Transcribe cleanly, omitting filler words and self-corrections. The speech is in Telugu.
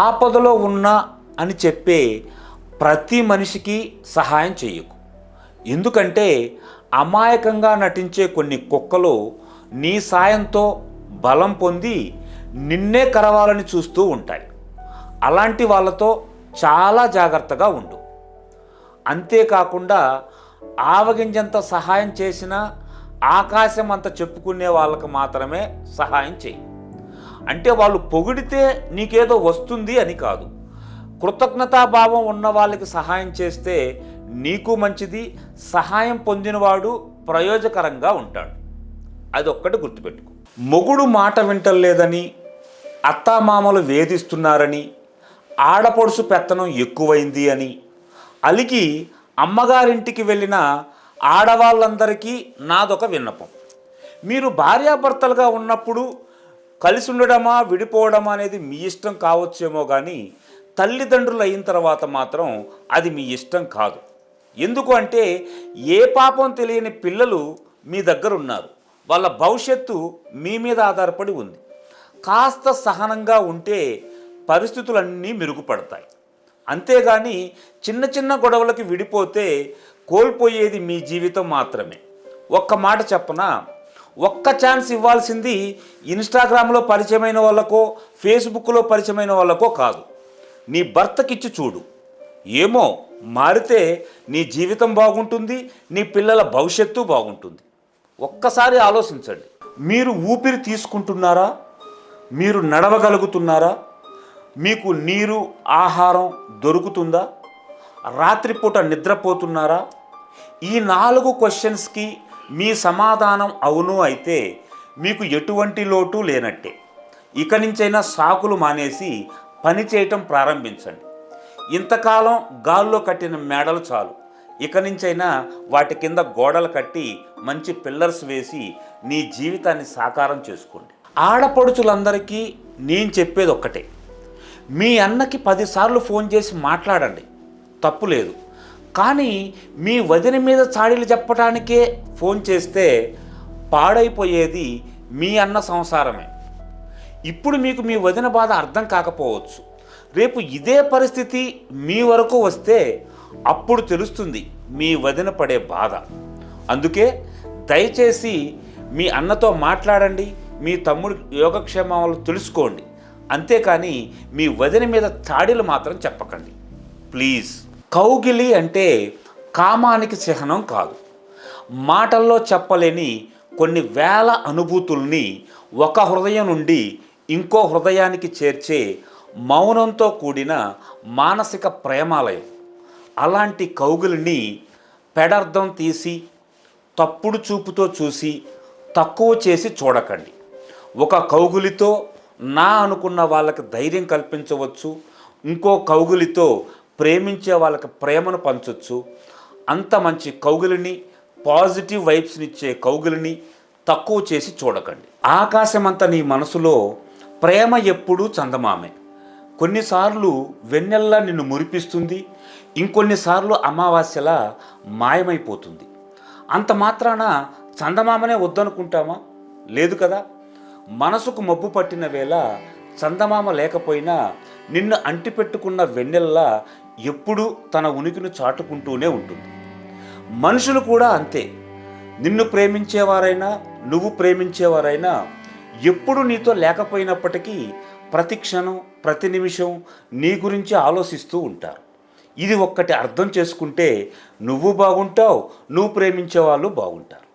ఆపదలో ఉన్నా అని చెప్పే ప్రతి మనిషికి సహాయం చేయకు. ఎందుకంటే అమాయకంగా నటించే కొన్ని కుక్కలు నీ సాయంతో బలం పొంది నిన్నే కరవాలని చూస్తూ ఉంటాయి. అలాంటి వాళ్ళతో చాలా జాగ్రత్తగా ఉండు. అంతేకాకుండా ఆవగింజంత సహాయం చేసినా ఆకాశం అంత చెప్పుకునే వాళ్ళకు మాత్రమే సహాయం చేయి. అంటే వాళ్ళు పొగిడితే నీకేదో వస్తుంది అని కాదు. కృతజ్ఞతాభావం ఉన్న వాళ్ళకి సహాయం చేస్తే నీకు మంచిది, సహాయం పొందినవాడు ప్రయోజకరంగా ఉంటాడు. అది ఒక్కటి గుర్తుపెట్టుకో. మొగుడు మాట వింటలేదని, అత్తామామలు వేధిస్తున్నారని, ఆడపడుసు పెత్తనం ఎక్కువైంది అని అలిగి అమ్మగారింటికి వెళ్ళిన ఆడవాళ్ళందరికీ నాదొక విన్నపం. మీరు భార్యాభర్తలుగా ఉన్నప్పుడు కలిసి ఉండడమా విడిపోవడమా అనేది మీ ఇష్టం కావచ్చేమో, కానీ తల్లిదండ్రులు అయిన తర్వాత మాత్రం అది మీ ఇష్టం కాదు. ఎందుకు అంటే ఏ పాపం తెలియని పిల్లలు మీ దగ్గర ఉన్నారు. వాళ్ళ భవిష్యత్తు మీ మీద ఆధారపడి ఉంది. కాస్త సహనంగా ఉంటే పరిస్థితులన్నీ మెరుగుపడతాయి. అంతేగాని చిన్న చిన్న గొడవలకి విడిపోతే కోల్పోయేది మీ జీవితం మాత్రమే. ఒక్క మాట చెప్పనా, ఒక్క ఛాన్స్ ఇవ్వాల్సింది ఇన్స్టాగ్రామ్లో పరిచయమైన వాళ్ళకో ఫేస్బుక్లో పరిచయమైన వాళ్ళకో కాదు, నీ భర్తకిచ్చి చూడు. ఏమో మారితే నీ జీవితం బాగుంటుంది, నీ పిల్లల భవిష్యత్తు బాగుంటుంది. ఒక్కసారి ఆలోచించండి. మీరు ఊపిరి తీసుకుంటున్నారా? మీరు నడవగలుగుతున్నారా? మీకు నీరు ఆహారం దొరుకుతుందా? రాత్రిపూట నిద్రపోతున్నారా? ఈ 4 క్వశ్చన్స్కి మీ సమాధానం అవును అయితే మీకు ఎటువంటి లోటు లేనట్టే. ఇక నుంచైనా సాకులు మానేసి పని చేయటం ప్రారంభించండి. ఇంతకాలం గాల్లో కట్టిన మేడలు చాలు. ఇక నుంచైనా వాటి కింద గోడలు కట్టి మంచి పిల్లర్స్ వేసి నీ జీవితాన్ని సాకారం చేసుకోండి. ఆడపడుచులందరికీ నేను చెప్పేది ఒక్కటే, మీ అన్నకి 10 సార్లు ఫోన్ చేసి మాట్లాడండి, తప్పు లేదు. కానీ మీ వదిన మీద చాడీలు చెప్పడానికే ఫోన్ చేస్తే పాడైపోయేది మీ అన్న సంసారమే. ఇప్పుడు మీకు మీ వదిన బాధ అర్థం కాకపోవచ్చు. రేపు ఇదే పరిస్థితి మీ వరకు వస్తే అప్పుడు తెలుస్తుంది మీ వదిన పడే బాధ. అందుకే దయచేసి మీ అన్నతో మాట్లాడండి, మీ తమ్ముడి యోగక్షేమాలు తెలుసుకోండి. అంతేకాని మీ వదిన మీద చాడీలు మాత్రం చెప్పకండి ప్లీజ్. కౌగిలి అంటే కామానికి చిహ్నం కాదు. మాటల్లో చెప్పలేని కొన్ని వేల అనుభూతుల్ని ఒక హృదయం నుండి ఇంకో హృదయానికి చేర్చే మౌనంతో కూడిన మానసిక ప్రేమాలయం. అలాంటి కౌగిలిని పెడర్థం తీసి తప్పుడు చూపుతో చూసి తక్కువ చేసి చూడకండి. ఒక కౌగిలితో నా అనుకున్న వాళ్ళకి ధైర్యం కల్పించవచ్చు, ఇంకో కౌగిలితో ప్రేమించే వాళ్ళకి ప్రేమను పంచవచ్చు. అంత మంచి కౌగిలిని, పాజిటివ్ వైబ్స్నిచ్చే కౌగిలిని తక్కువ చేసి చూడకండి. ఆకాశమంతా నీ మనసులో ప్రేమ ఎప్పుడూ చందమామే. కొన్నిసార్లు వెన్నెల్లా నిన్ను మురిపిస్తుంది, ఇంకొన్నిసార్లు అమావాస్యలా మాయమైపోతుంది. అంత మాత్రాన చందమామనే వద్దనుకుంటామా? లేదు కదా. మనసుకు మబ్బు పట్టిన వేళ చందమామ లేకపోయినా నిన్ను అంటిపెట్టుకున్న వెన్నెల్లా ఎప్పుడూ తన ఉనికిని చాటుకుంటూనే ఉంటుంది. మనుషులు కూడా అంతే. నిన్ను ప్రేమించేవారైనా నువ్వు ప్రేమించేవారైనా ఎప్పుడు నీతో లేకపోయినప్పటికీ ప్రతి క్షణం ప్రతి నిమిషం నీ గురించి ఆలోచిస్తూ ఉంటారు. ఇది ఒక్కటి అర్థం చేసుకుంటే నువ్వు బాగుంటావు, నువ్వు ప్రేమించే వాళ్ళు బాగుంటారు.